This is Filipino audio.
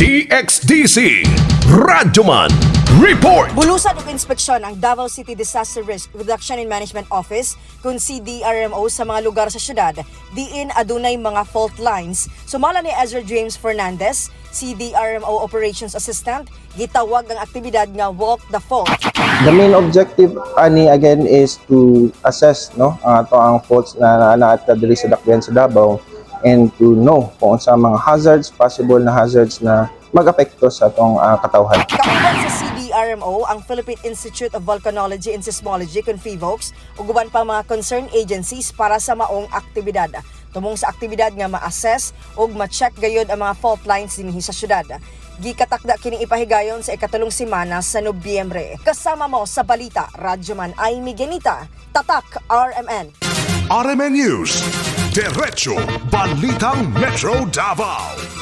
DXDC Radyoman Report. Bulusan og inspeksyon ang Davao City Disaster Risk Reduction and Management Office kung Cdrrmo sa mga lugar sa syudad diin adunay mga fault lines. Sumala ni Ezra James Fernandez, Cdrrmo Operations Assistant, gitawag ang aktibidad nga Walk the Fault. The main objective ani again is to assess to ang faults na naata diri sa dakyan sa Davao and to know kung sa mga hazards, possible na hazards na mag-apekto sa atong katawhan. Kauban sa Cdrrmo ang Philippine Institute of Volcanology and Seismology kung PHIVOLCS ug uban pa mga concerned agencies para sa maong aktibidad. Tumong sa aktibidad nga ma-assess ug ma-check gayud ang mga fault lines dinhi sa syudad. Gikatakda kini ipahigayon sa ikatlong semana sa Nobyembre. Kasama mo sa balita, Radyoman ay Miguelita, Tatak RMN. RMN News, Diretso Balitang Metro Davao.